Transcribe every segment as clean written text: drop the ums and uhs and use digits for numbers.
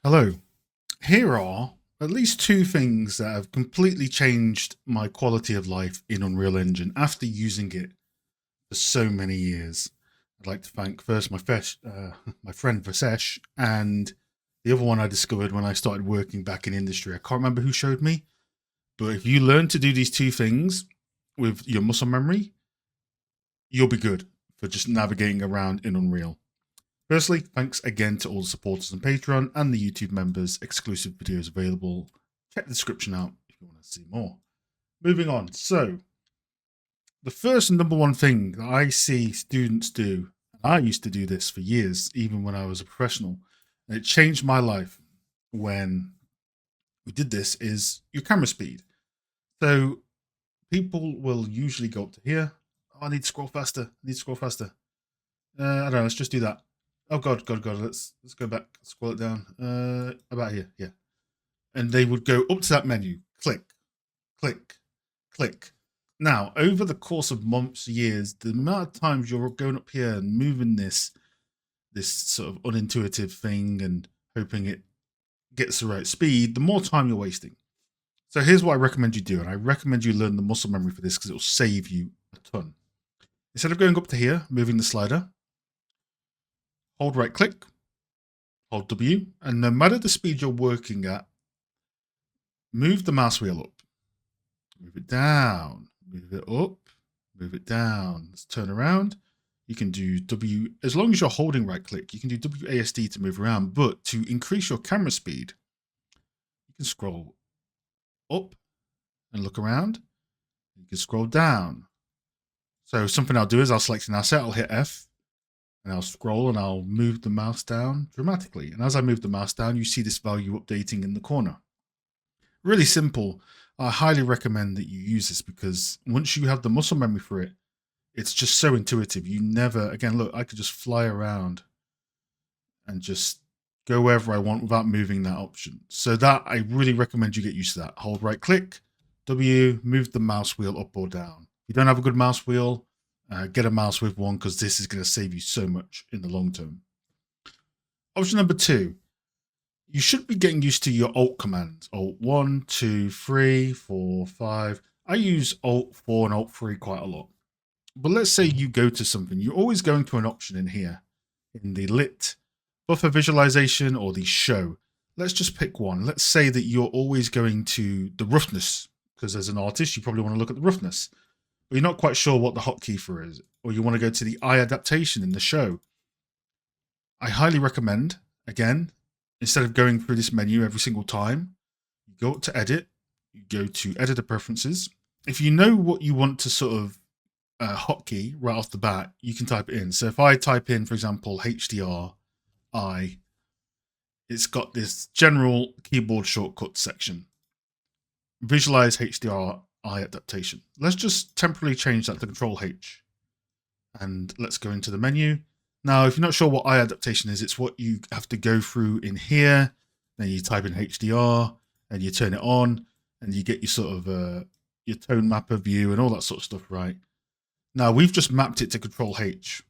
Hello. Here are at least two things that have completely changed my quality of life in Unreal Engine after using it for so many years. I'd like to thank first my friend Vasesh, and the other one I discovered when I started working back in industry. I can't remember who showed me, but if you learn to do these two things with your muscle memory, you'll be good for just navigating around in Unreal. Firstly, thanks again to all the supporters on Patreon and the YouTube members. Exclusive videos available. Check the description out if you want to see more. Moving on. So, the first and number one thing that I see students do, and I used to do this for years, even when I was a professional, and it changed my life when we did this, is your camera speed. So, people will usually go up to here. Oh, I need to scroll faster. I need to scroll faster. I don't know. Let's just do that. Oh God. Let's go back. Scroll it down. About here. Yeah. And they would go up to that menu. Click, click, click. Now, over the course of months, years, the amount of times you're going up here and moving this sort of unintuitive thing and hoping it gets the right speed, the more time you're wasting. So here's what I recommend you do, and I recommend you learn the muscle memory for this because it will save you a ton. Instead of going up to here, moving the slider, hold right click, hold W, and no matter the speed you're working at, move the mouse wheel up, move it down, move it up, move it down. Let's turn around. You can do W, as long as you're holding right click, you can do WASD to move around, but to increase your camera speed, you can scroll up and look around. You can scroll down. So something I'll do is I'll select an asset, I'll hit F, and I'll scroll and I'll move the mouse down dramatically. And as I move the mouse down, you see this value updating in the corner. Really simple. I highly recommend that you use this because once you have the muscle memory for it, it's just so intuitive. You never, again, look, I could just fly around and just go wherever I want without moving that option. So that I really recommend you get used to that. Hold right click, W, move the mouse wheel up or down. If you don't have a good mouse wheel, get a mouse with one because this is going to save you so much in the long term. Option number two, you should be getting used to your Alt commands. Alt 1, 2, 3, 4, 5. I use Alt 4 and Alt 3 quite a lot. But let's say you go to something. You're always going to an option in here, in the lit, buffer visualization, or the show. Let's just pick one. Let's say that you're always going to the roughness, because as an artist, you probably want to look at the roughness. But you're not quite sure what the hotkey for is, or you want to go to the eye adaptation in the show. I highly recommend, again, instead of going through this menu every single time, you go up to edit, you go to editor preferences. If you know what you want to sort of hotkey right off the bat, you can type it in. So if I type in, for example, HDRI, it's got this general keyboard shortcut section. Visualize HDRI adaptation. Let's just temporarily change that to Control H. And let's go into the menu. Now, if you're not sure what eye adaptation is, it's what you have to go through in here. Then you type in HDR and you turn it on and you get your sort of your tone mapper view and all that sort of stuff, right? Now, we've just mapped it to Control H.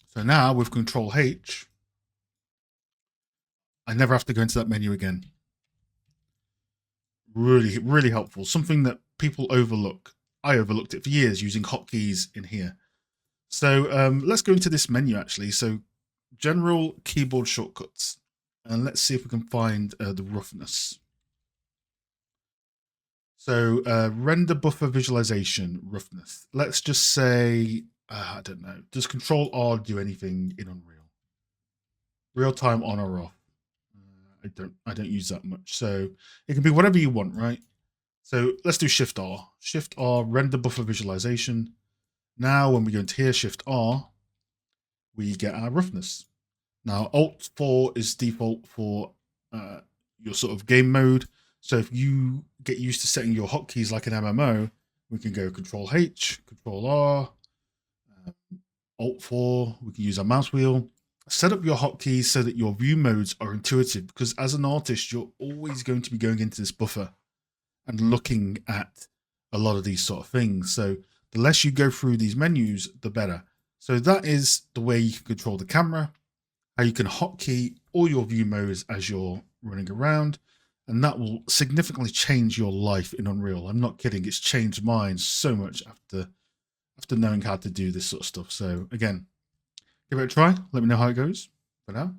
So now with Control H, I never have to go into that menu again. Really, really helpful. Something that people overlook. I overlooked it for years using hotkeys in here. So let's go into this menu actually. So general keyboard shortcuts. And let's see if we can find the roughness. So render buffer visualization roughness. Let's just say, I don't know, does Control R do anything in Unreal? Real time on or off? I don't use that much. So it can be whatever you want, right? So let's do Shift R. Shift R, render buffer visualization. Now when we go into here, Shift R, we get our roughness. Now Alt 4 is default for your sort of game mode. So if you get used to setting your hotkeys like an MMO, we can go Control H, Control R, Alt 4, we can use our mouse wheel. Set up your hotkeys so that your view modes are intuitive, because as an artist, you're always going to be going into this buffer and looking at a lot of these sort of things. So the less you go through these menus, the better. So that is the way you can control the camera. how you can hotkey all your view modes as you're running around, and that will significantly change your life in Unreal. I'm not kidding, it's changed mine so much after knowing how to do this sort of stuff. So again, give it a try, let me know how it goes. For now,